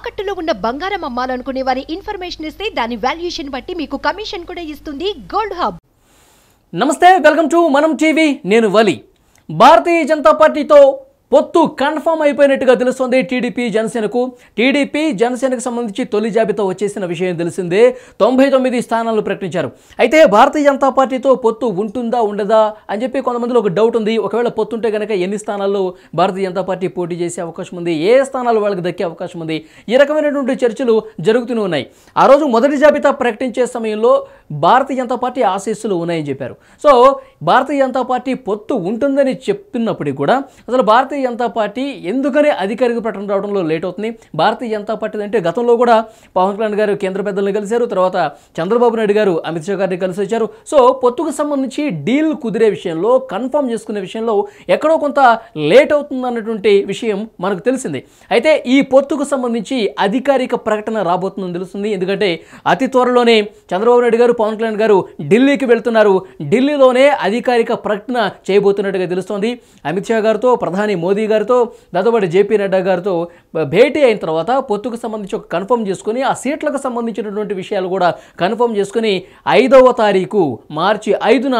తాకట్టులో ఉన్న బంగారం అమ్మాలనుకునే వారి ఇన్ఫర్మేషన్ ఇస్తే దాని వాల్యుయేషన్ బట్టి మీకు కమిషన్ కూడా ఇస్తుంది గోల్డ్ హబ్. నమస్తే, వెల్కమ్ టు మనం టీవీ. నేను వలి. భారతీయ జనతా పార్టీతో పొత్తు కన్ఫర్మ్ అయిపోయినట్టుగా తెలుస్తోంది టీడీపీ జనసేనకు సంబంధించి తొలి జాబితా వచ్చేసిన విషయం తెలిసిందే. 99 స్థానాలను ప్రకటించారు. అయితే భారతీయ జనతా పార్టీతో పొత్తు ఉంటుందా ఉండదా అని చెప్పి కొంతమందిలో ఒక డౌట్ ఉంది. ఒకవేళ పొత్తు ఉంటే కనుక ఎన్ని స్థానాల్లో భారతీయ జనతా పార్టీ పోటీ చేసే అవకాశం ఉంది, ఏ స్థానాలు వాళ్ళకి దక్కే అవకాశం ఉంది, ఈ రకమైనటువంటి చర్చలు జరుగుతూనే ఉన్నాయి. ఆ రోజు మొదటి జాబితా ప్రకటించే సమయంలో భారతీయ జనతా పార్టీ ఆశీస్సులు ఉన్నాయని చెప్పారు. సో భారతీయ జనతా పార్టీ పొత్తు ఉంటుందని చెప్తున్నప్పటికీ కూడా అసలు భారతీయ జనతా పార్టీ ఎందుకని అధికారిక ప్రకటన రావడంలో లేట్ అవుతుంది. భారతీయ జనతా పార్టీ అంటే గతంలో కూడా పవన్ కళ్యాణ్ గారు కేంద్ర పెద్దలను కలిశారు, తర్వాత చంద్రబాబు నాయుడు గారు అమిత్ షా గారిని కలిసి వచ్చారు. సో పొత్తుకు సంబంధించి డీల్ కుదిరే విషయంలో, కన్ఫర్మ్ చేసుకునే విషయంలో ఎక్కడో కొంత లేట్ అవుతుంది అన్నటువంటి విషయం మనకు తెలిసింది. అయితే ఈ పొత్తుకు సంబంధించి అధికారిక ప్రకటన రాబోతుందని తెలుస్తుంది. ఎందుకంటే అతి త్వరలోనే చంద్రబాబు నాయుడు గారు, పవన్ కళ్యాణ్ గారు ఢిల్లీకి వెళ్తున్నారు. ఢిల్లీలోనే అధికారిక ప్రకటన చేయబోతున్నట్టుగా తెలుస్తోంది. అమిత్ షా గారితో, ప్రధాని మోదీ గారితో, దాంతోపాటు జేపీ నడ్డా గారితో భేటీ అయిన తర్వాత పొత్తుకు సంబంధించి ఒక కన్ఫర్మ్ చేసుకుని ఆ సీట్లకు సంబంధించినటువంటి విషయాలు కూడా కన్ఫర్మ్ చేసుకుని 5వ తారీఖు మార్చి 5న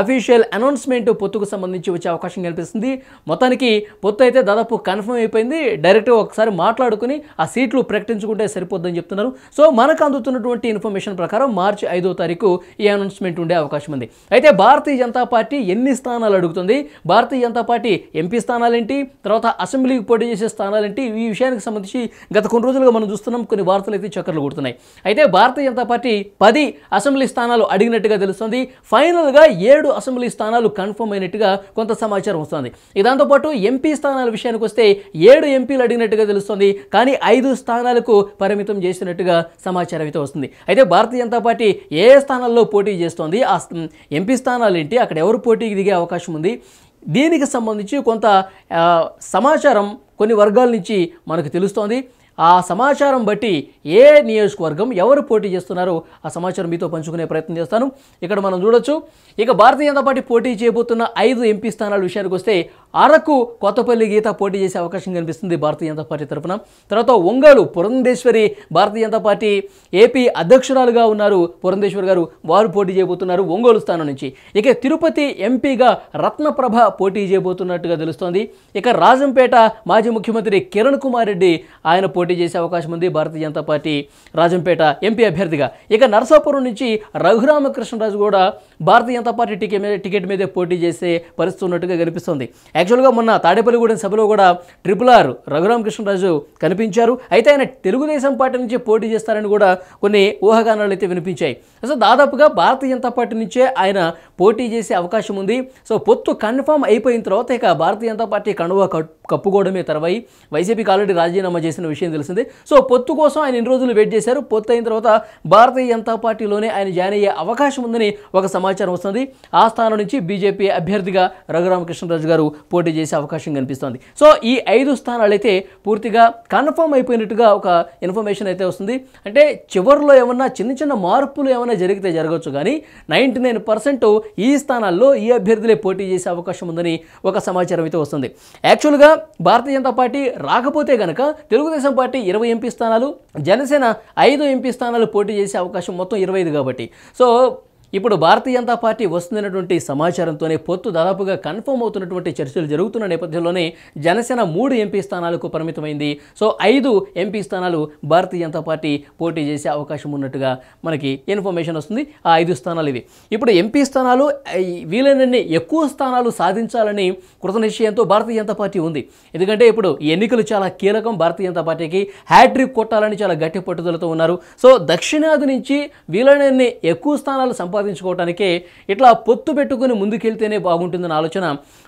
అఫీషియల్ అనౌన్స్మెంట్ పొత్తుకు సంబంధించి వచ్చే అవకాశం కనిపిస్తుంది. మొత్తానికి పొత్తు అయితే దాదాపు కన్ఫర్మ్ అయిపోయింది. డైరెక్ట్గా ఒకసారి మాట్లాడుకుని ఆ సీట్లు ప్రకటించుకుంటే సరిపోద్దని చెప్తున్నారు. సో మనకు అందుతున్నటువంటి ఇన్ఫర్మేషన్ ప్రకారం మార్చి 5వ తారీఖు ఈ అనౌన్స్మెంట్ ఉండే అవకాశం ఉంది. అయితే భారతీయ జనతా పార్టీ ఎన్ని స్థానాలు అడుగుతుంది, భారతీయ జనతా పార్టీ ఎంపీ స్థానాలేంటి, తర్వాత అసెంబ్లీకి పోటీ చేసే స్థానాలేంటి, ఈ విషయానికి సంబంధించి గత కొన్ని రోజులుగా మనం చూస్తున్నాం. కొన్ని వార్తలు అయితే చక్కర్లు కొడుతున్నాయి. అయితే భారతీయ జనతా పార్టీ 10 అసెంబ్లీ స్థానాలు అడిగినట్టుగా తెలుస్తుంది. ఫైనల్గా 7 అసెంబ్లీ స్థానాలు కన్ఫర్మ్ అయినట్టుగా కొంత సమాచారం వస్తుంది. దాంతోపాటు ఎంపీ స్థానాల విషయానికి వస్తే 7 ఎంపీలు అడిగినట్టుగా తెలుస్తుంది. కానీ 5 స్థానాలకు పరిమితం చేసినట్టుగా సమాచారం అయితే వస్తుంది. అయితే భారతీయ జనతా పార్టీ ఏ స్థానాల్లో పోటీ చేస్తోంది, ఆ ఎంపీ స్థానాలు ఏంటి, అక్కడ ఎవరు పోటీకి దిగే అవకాశం ఉంది, దీనికి సంబంధించి కొంత సమాచారం కొన్ని వర్గాల నుంచి మనకు తెలుస్తోంది. ఆ సమాచారం బట్టి ఏ నియోజకవర్గం ఎవరు పోటీ చేస్తున్నారో ఆ సమాచారం మీతో పంచుకునే ప్రయత్నం చేస్తాను. ఇక్కడ మనం చూడొచ్చు. ఇక భారతీయ జనతా పార్టీ పోటీ చేయబోతున్న 5 ఎంపీ స్థానాల విషయానికి వస్తే అరకు, కొత్తపల్లి గీత పోటీ చేసే అవకాశం కనిపిస్తుంది భారతీయ జనతా పార్టీ తరఫున. తర్వాత ఒంగోలు పురంధేశ్వరి, భారతీయ జనతా పార్టీ ఏపీ అధ్యక్షురాలుగా ఉన్నారు పురంధేశ్వరి గారు, వారు పోటీ చేయబోతున్నారు ఒంగోలు స్థానం నుంచి. ఇక తిరుపతి ఎంపీగా రత్నప్రభ పోటీ చేయబోతున్నట్టుగా తెలుస్తోంది. ఇక రాజంపేట మాజీ ముఖ్యమంత్రి కిరణ్ కుమార్ రెడ్డి ఆయన పోటీ చేసే అవకాశం ఉంది భారతీయ జనతా పార్టీ రాజంపేట ఎంపీ అభ్యర్థిగా. ఇక నరసాపురం నుంచి రఘురామకృష్ణరాజు కూడా భారతీయ జనతా పార్టీ టికెట్ మీదే పోటీ చేసే పరిస్థితి ఉన్నట్టుగా కనిపిస్తుంది. యాక్చువల్గా మొన్న తాడేపల్లిగూడెం సభలో కూడా RRR రఘురామకృష్ణరాజు కనిపించారు. అయితే ఆయన తెలుగుదేశం పార్టీ నుంచి పోటీ చేస్తారని కూడా కొన్ని ఊహాగానాలు అయితే వినిపించాయి. సో దాదాపుగా భారతీయ జనతా పార్టీ నుంచే ఆయన పోటీ చేసే అవకాశం ఉంది. సో పొత్తు కన్ఫర్మ్ అయిపోయిన తర్వాత ఇక భారతీయ జనతా పార్టీ కండువా కప్పుకోవడమే తర్వాయి వైసీపీకి ఆల్రెడీ రాజీనామా చేసిన విషయం తెలిసిందే. సో పొత్తు కోసం ఆయన ఎన్ని రోజులు వెయిట్ చేశారు. పొత్తు అయిన తర్వాత భారతీయ జనతా పార్టీలోనే ఆయన జాయిన్ అయ్యే అవకాశం ఉందని ఒక సమాచారం వస్తుంది. ఆ స్థానం నుంచి బీజేపీ అభ్యర్థిగా రఘురామకృష్ణరాజు గారు పోటీ చేసే అవకాశం కనిపిస్తోంది. సో ఈ 5 స్థానాలు అయితే పూర్తిగా కన్ఫర్మ్ అయిపోయినట్టుగా ఒక ఇన్ఫర్మేషన్ అయితే వస్తుంది. అంటే చివరిలో ఏమన్నా చిన్న మార్పులు ఏమైనా జరిగితే జరగవచ్చు, కానీ 99% ఈ స్థానాల్లో ఈ అభ్యర్థులే పోటీ చేసే అవకాశం ఉందని ఒక సమాచారం అయితే వస్తుంది. యాక్చువల్గా భారతీయ జనతా పార్టీ రాకపోతే కనుక తెలుగుదేశం పార్టీ 20 ఎంపీ స్థానాలు, జనసేన 5 ఎంపీ స్థానాలు పోటీ చేసే అవకాశం మొత్తం 25 కాబట్టి. సో ఇప్పుడు భారతీయ జనతా పార్టీ వస్తున్నటువంటి సమాచారంతోనే పొత్తు దాదాపుగా కన్ఫర్మ్ అవుతున్నటువంటి చర్చలు జరుగుతున్న నేపథ్యంలోనే జనసేన 3 ఎంపీ స్థానాలకు పరిమితమైంది. సో 5 ఎంపీ స్థానాలు భారతీయ జనతా పార్టీ పోటీ చేసే అవకాశం ఉన్నట్టుగా మనకి ఇన్ఫర్మేషన్ వస్తుంది. ఆ 5 స్థానాలు ఇవి. ఇప్పుడు ఎంపీ స్థానాలు వీలైనన్ని ఎక్కువ స్థానాలు సాధించాలని కృత నిశ్చయంతో భారతీయ జనతా పార్టీ ఉంది. ఎందుకంటే ఇప్పుడు ఈ ఎన్నికలు చాలా కీలకం. భారతీయ జనతా పార్టీకి హ్యాట్రిక్ కొట్టాలని చాలా గట్టి పట్టుదలతో ఉన్నారు. సో దక్షిణాది నుంచి వీలైనన్ని ఎక్కువ స్థానాలు సంపాదించుకోవడానికే ఇట్లా పొత్తు పెట్టుకుని ముందుకెళ్తేనే బాగుంటుందన్న ఆలోచన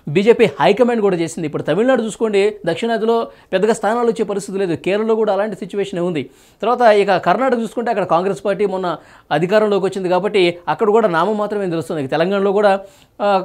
బీజేపీ హైకమాండ్ కూడా చేసింది. ఇప్పుడు తమిళనాడు చూసుకోండి, దక్షిణాదిలో పెద్దగా స్థానాలు వచ్చే పరిస్థితి లేదు. కేరళలో కూడా అలాంటి సిచ్యువేషన్ ఉంది. తర్వాత ఇక కర్ణాటక చూసుకుంటే అక్కడ కాంగ్రెస్ పార్టీ మొన్న అధికారంలోకి వచ్చింది కాబట్టి అక్కడ కూడా నామం మాత్రమే తెలుస్తుంది. తెలంగాణలో కూడా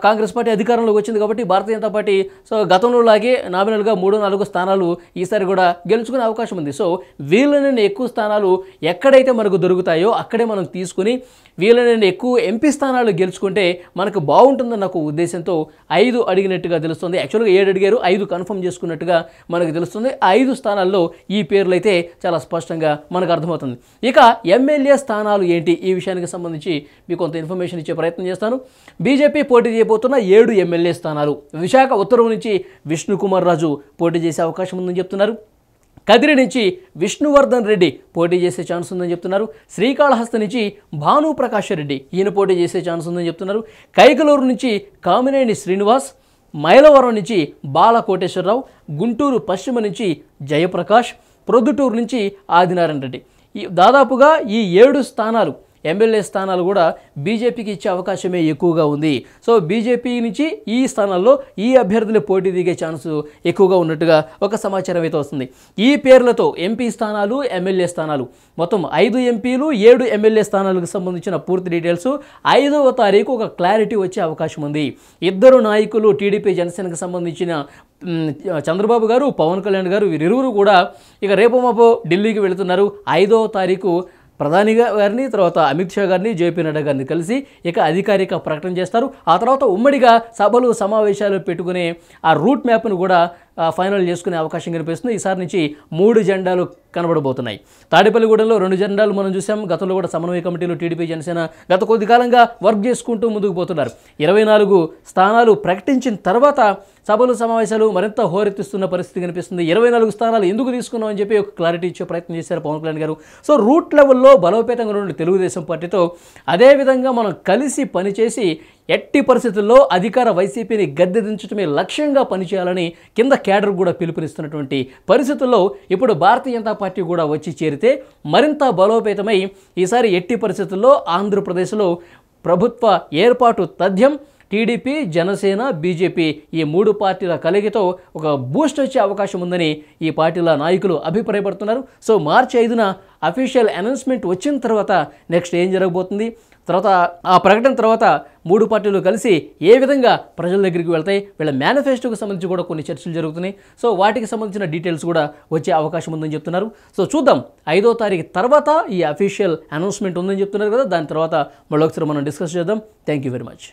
కాంగ్రెస్ పార్టీ అధికారంలోకి వచ్చింది కాబట్టి భారతీయ జనతా పార్టీ సో గతంలో లాగే నామినల్గా 3-4 స్థానాలు ఈసారి కూడా గెలుచుకునే అవకాశం ఉంది. సో వీళ్ళని ఎక్కువ స్థానాలు ఎక్కడైతే మనకు దొరుకుతాయో అక్కడే మనం తీసుకుని వీళ్ళని ఎక్కువ ఎంపీ స్థానాలు గెలుచుకుంటే మనకు బాగుంటుందన్న ఒక ఉద్దేశంతో 5 అడిగినట్టుగా తెలుస్తుంది. యాక్చువల్గా 7 అడిగారు, 5 కన్ఫర్మ్ చేసుకున్నట్టుగా మనకు తెలుస్తుంది. 5 స్థానాల్లో ఈ పేర్లు అయితే చాలా స్పష్టంగా మనకు అర్థమవుతుంది. ఇక ఎమ్మెల్యే స్థానాలు ఏంటి, ఈ విషయానికి సంబంధించి మీకు కొంత ఇన్ఫర్మేషన్ ఇచ్చే ప్రయత్నం చేస్తాను. బీజేపీ పోటీ చేయబోతున్న 7 ఎమ్మెల్యే స్థానాలు. విశాఖ ఉత్తరం నుంచి విష్ణుకుమార్ రాజు పోటీ చేసే అవకాశం ఉందని చెప్తున్నారు. కదిరి నుంచి విష్ణువర్ధన్ రెడ్డి పోటీ చేసే ఛాన్స్ ఉందని చెప్తున్నారు. శ్రీకాళహస్తి నుంచి భానుప్రకాష్ రెడ్డి ఈయన పోటీ చేసే ఛాన్స్ ఉందని చెప్తున్నారు. కైకలూరు నుంచి కామినేని శ్రీనివాస్, మైలవరం నుంచి బాల కోటేశ్వరరావు, గుంటూరు పశ్చిమ నుంచి జయప్రకాష్, ప్రొద్దుటూరు నుంచి ఆదినారాయణ రెడ్డి. దాదాపుగా ఈ 7 స్థానాలు ఎమ్మెల్యే స్థానాలు కూడా బీజేపీకి ఇచ్చే అవకాశమే ఎక్కువగా ఉంది. సో బీజేపీ నుంచి ఈ స్థానాల్లో ఈ అభ్యర్థులు పోటీ దిగే ఛాన్స్ ఎక్కువగా ఉన్నట్టుగా ఒక సమాచారం అయితే వస్తుంది. ఈ పేర్లతో ఎంపీ స్థానాలు, ఎమ్మెల్యే స్థానాలు మొత్తం 5 ఎంపీలు, 7 ఎమ్మెల్యే స్థానాలకు సంబంధించిన పూర్తి డీటెయిల్స్ 5వ తారీఖు ఒక క్లారిటీ వచ్చే అవకాశం ఉంది. ఇద్దరు నాయకులు టీడీపీ జనసేనకు సంబంధించిన చంద్రబాబు గారు, పవన్ కళ్యాణ్ గారు వీరిరువురు కూడా ఇక రేపు మాపో ఢిల్లీకి వెళుతున్నారు. 5వ తారీఖు ప్రధాని గారిని, తర్వాత అమిత్ షా గారిని, జేపీ నడ్డా గారిని కలిసి ఇక అధికారిక ప్రకటన చేస్తారు. ఆ తర్వాత ఉమ్మడిగా సభలు సమావేశాలు పెట్టుకునే ఆ రూట్ మ్యాప్ను కూడా ఫైనల్ చేసుకునే అవకాశం కనిపిస్తుంది. ఈసారి నుంచి 3 జెండాలు కనబడబోతున్నాయి. తాడేపల్లిగూడెంలో 2 జెండాలు మనం చూసాం. గతంలో కూడా సమన్వయ కమిటీలో టీడీపీ జనసేన గత కొద్ది కాలంగా వర్క్ చేసుకుంటూ ముందుకు పోతున్నారు. 24 స్థానాలు ప్రకటించిన తర్వాత సభలు సమావేశాలు మరింత హోరెత్తిస్తున్న పరిస్థితి కనిపిస్తుంది. 24 స్థానాలు ఎందుకు తీసుకున్నాం అని చెప్పి ఒక క్లారిటీ ఇచ్చే ప్రయత్నం చేశారు పవన్ కళ్యాణ్ గారు. సో రూట్ లెవెల్లో బలోపేతంగా ఉన్న తెలుగుదేశం పార్టీతో అదేవిధంగా మనం కలిసి పనిచేసి ఎట్టి పరిస్థితుల్లో అధికార వైసీపీని గద్దె దించడమే లక్ష్యంగా పనిచేయాలని కింద క్యాడర్ కూడా పిలుపునిస్తున్నటువంటి పరిస్థితుల్లో ఇప్పుడు భారతీయ జనతా పార్టీ కూడా వచ్చి చేరితే మరింత బలోపేతమై ఈసారి ఎట్టి పరిస్థితుల్లో ఆంధ్రప్రదేశ్లో ప్రభుత్వ ఏర్పాటు తథ్యం. టీడీపీ, జనసేన, బీజేపీ ఈ 3 పార్టీల కలిగితో ఒక బూస్ట్ వచ్చే అవకాశం ఉందని ఈ పార్టీల నాయకులు అభిప్రాయపడుతున్నారు. సో మార్చి 5న అఫీషియల్ అనౌన్స్మెంట్ వచ్చిన తర్వాత నెక్స్ట్ ఏం జరగబోతుంది, తర్వాత ఆ ప్రకటన తర్వాత 3 పార్టీలు కలిసి ఏ విధంగా ప్రజల దగ్గరికి వెళ్తాయి, వీళ్ళ మేనిఫెస్టోకి సంబంధించి కూడా కొన్ని చర్చలు జరుగుతున్నాయి. సో వాటికి సంబంధించిన డీటెయిల్స్ కూడా వచ్చే అవకాశం ఉందని చెప్తున్నారు. సో చూద్దాం 5వ తారీఖు తర్వాత ఈ అఫీషియల్ అనౌన్స్మెంట్ ఉందని చెప్తున్నారు కదా, దాని తర్వాత మళ్ళీ ఒకసారి మనం డిస్కస్ చేద్దాం. Thank you very much.